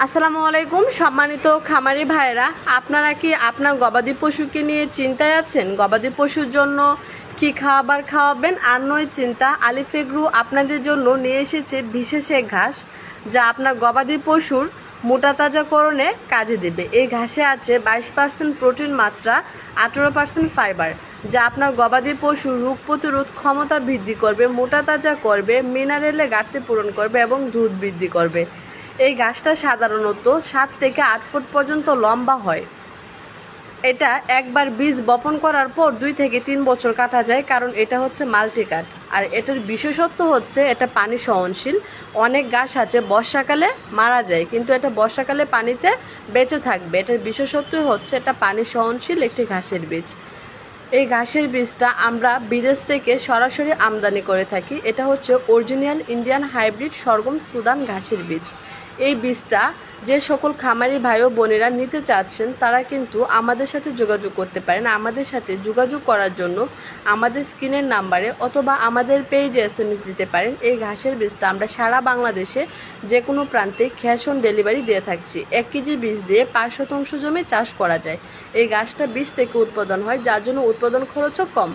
আসসালামু আলাইকুম সম্মানিত খামারি ভাইরা, আপনারা কি আপনার গবাদি পশুকে নিয়ে চিন্তায় আছেন? গবাদি পশুর জন্য কি খাবার খাওয়াবেন আর নয় চিন্তা। আলিফ এগ্রো আপনাদের জন্য নিয়ে এসেছে বিশেষ এক ঘাস, যা আপনার গবাদি পশুর মোটা তাজাকরণে কাজে দেবে। এই ঘাসে আছে 22% প্রোটিন মাত্রা, 18% ফাইবার, যা আপনার গবাদি পশুর রোগ প্রতিরোধ ক্ষমতা বৃদ্ধি করবে, মোটা তাজা করবে, মিনারেলে ঘাটতি পূরণ করবে এবং দুধ বৃদ্ধি করবে। এই গাছটা সাধারণত 7 থেকে 8 ফুট পর্যন্ত লম্বা হয়। এটা একবার বীজ বপন করার পর 2 থেকে 3 বছর কাটা যায়, কারণ এটা হচ্ছে মাল্টিকাট। আর এটার বিশেষত্ব হচ্ছে এটা পানি সহনশীল। অনেক গাছ আছে বর্ষাকালে মারা যায়, কিন্তু এটা বর্ষাকালে পানিতে বেঁচে থাকবে। এটার বিশেষত্ব হচ্ছে এটা পানি সহনশীল একটি ঘাসের বীজ। এই ঘাসের বীজটা আমরা বিদেশ থেকে সরাসরি আমদানি করে থাকি। এটা হচ্ছে অরিজিনাল ইন্ডিয়ান হাইব্রিড সরগম সুদান ঘাসের বীজ। এই বীজটা যে সকল খামারি ভাই ও বোনেরা নিতে চাচ্ছেন, তারা কিন্তু আমাদের সাথে যোগাযোগ করতে পারেন। আমাদের সাথে যোগাযোগ করার জন্য আমাদের স্ক্রিনের নাম্বারে অথবা আমাদের পেজে SMS দিতে পারেন। এই ঘাসের বীজটা আমরা সারা বাংলাদেশে যে কোনো প্রান্তে ক্যাশ অন ডেলিভারি দিয়ে থাকছি। 1 কেজি বীজ দিয়ে 5% জমি চাষ করা যায়। এই গাছটা বীজ থেকে উৎপাদন হয়, যার জন্য উৎপাদন খরচও কম।